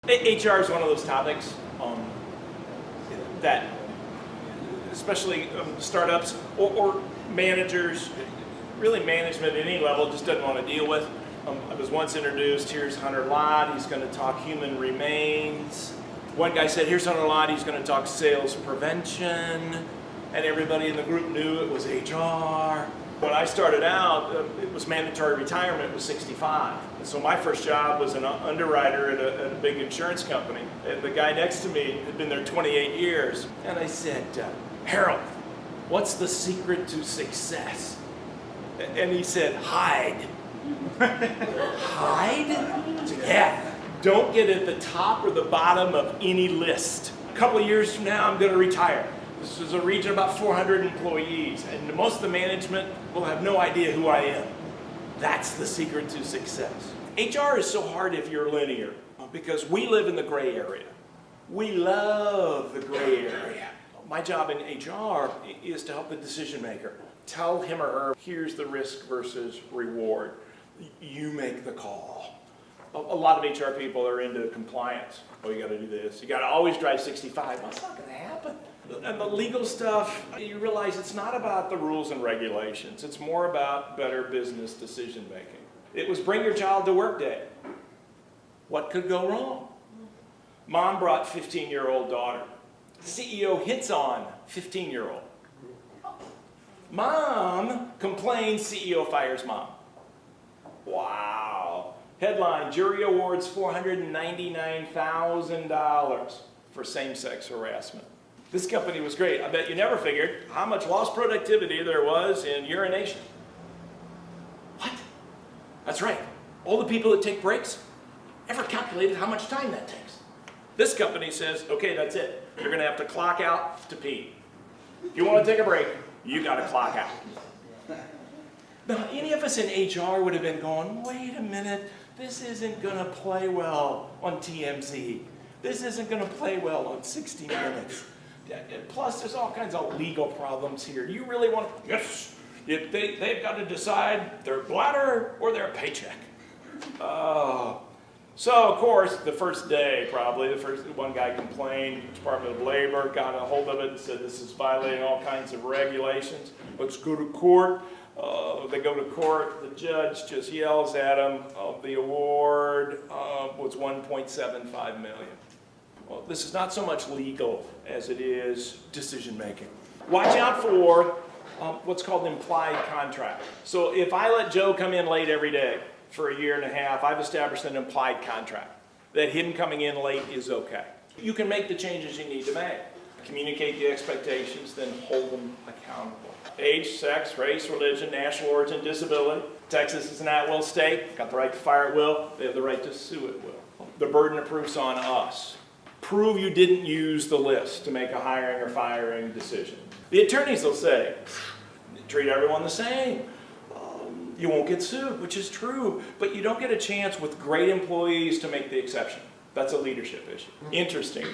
HR is one of those topics that, especially startups or managers, really management at any level, just doesn't want to deal with. I was once introduced, here's Hunter Lott, he's going to talk human remains. One guy said, here's Hunter Lott, he's going to talk sales prevention. And everybody in the group knew it was HR. When I started out, it was mandatory retirement was 65. And so my first job was an underwriter at a big insurance company. And the guy next to me had been there 28 years. And I said, Harold, what's the secret to success? And he said, hide. Hide? Yeah. Don't get at the top or the bottom of any list. A couple of years from now, I'm going to retire. This is a region of about 400 employees, and most of the management will have no idea who I am. That's the secret to success. HR is so hard if you're linear, because we live in the gray area. We love the gray area. My job in HR is to help the decision maker. Tell him or her, here's the risk versus reward. You make the call. A lot of HR people are into compliance. Oh, you got to do this. You got to always drive 65. Well, it's not going to happen. And the legal stuff, you realize it's not about the rules and regulations. It's more about better business decision making. It was bring your child to work day. What could go wrong? Mom brought 15-year-old daughter. CEO hits on 15-year-old. Mom complains, CEO fires mom. Wow. Headline, jury awards $499,000 for same-sex harassment. This company was great. I bet you never figured how much lost productivity there was in urination. What? That's right. All the people that take breaks, ever calculated how much time that takes? This company says, okay, that's it. You're going to have to clock out to pee. If you want to take a break, you got to clock out. Now, any of us in HR would have been going, wait a minute, this isn't going to play well on TMZ. This isn't going to play well on 60 Minutes. Plus, there's all kinds of legal problems here. Do you really want to? Yes. If they've got to decide their bladder or their paycheck. So, of course, the first day, probably, one guy complained, Department of Labor got a hold of it and said this is violating all kinds of regulations. Let's go to court. They go to court, the judge just yells at them. The award was $1.75 million. Well, this is not so much legal as it is decision making. Watch out for what's called an implied contract. So if I let Joe come in late every day for a year and a half, I've established an implied contract that him coming in late is okay. You can make the changes you need to make. Communicate the expectations, then hold them accountable. Age, sex, race, religion, national origin, disability. Texas is an at-will state. Got the right to fire at will. They have the right to sue at will. The burden of proof's on us. Prove you didn't use the list to make a hiring or firing decision. The attorneys will say, treat everyone the same. You won't get sued, which is true, but you don't get a chance with great employees to make the exception. That's a leadership issue. Interesting.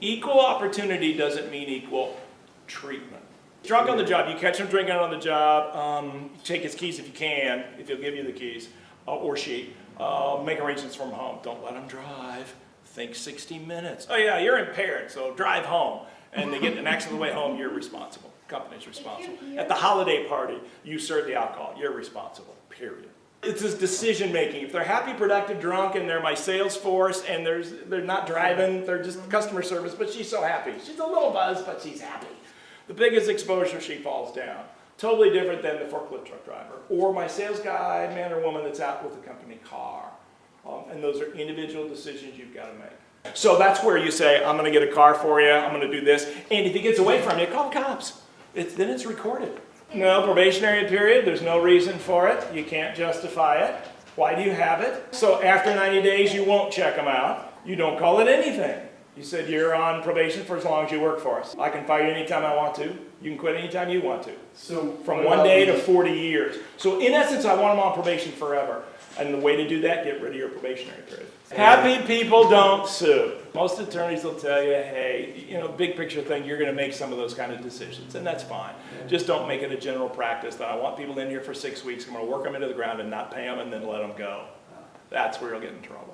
Equal opportunity doesn't mean equal treatment. Drunk on the job, you catch him drinking on the job, take his keys if you can, if he'll give you the keys, or she. Make arrangements from home. Don't let him drive. Think 60 minutes. Oh yeah, you're impaired, so drive home. And they get an accident on the way home, you're responsible. Company's responsible. At the holiday party, you serve the alcohol, you're responsible, period. It's this decision making. If they're happy, productive, drunk, and they're my sales force, and they're not driving, they're just customer service, but she's so happy. She's a little buzzed, but she's happy. The biggest exposure, she falls down. Totally different than the forklift truck driver. Or my sales guy, man or woman that's out with the company car. And those are individual decisions you've got to make. So that's where you say, I'm going to get a car for you, I'm going to do this. And if he gets away from you, call the cops. Then it's recorded. No probationary period, there's no reason for it. You can't justify it. Why do you have it? So after 90 days, you won't check them out. You don't call it anything. You said you're on probation for as long as you work for us. I can fire you anytime I want to. You can quit anytime you want to. So from 1 day to 40 years. So in essence, I want them on probation forever. And the way to do that, get rid of your probationary period. Happy people don't sue. Most attorneys will tell you, hey, big picture thing, you're going to make some of those kind of decisions, and that's fine. Just don't make it a general practice that I want people in here for 6 weeks, I'm going to work them into the ground and not pay them and then let them go. That's where you'll get in trouble.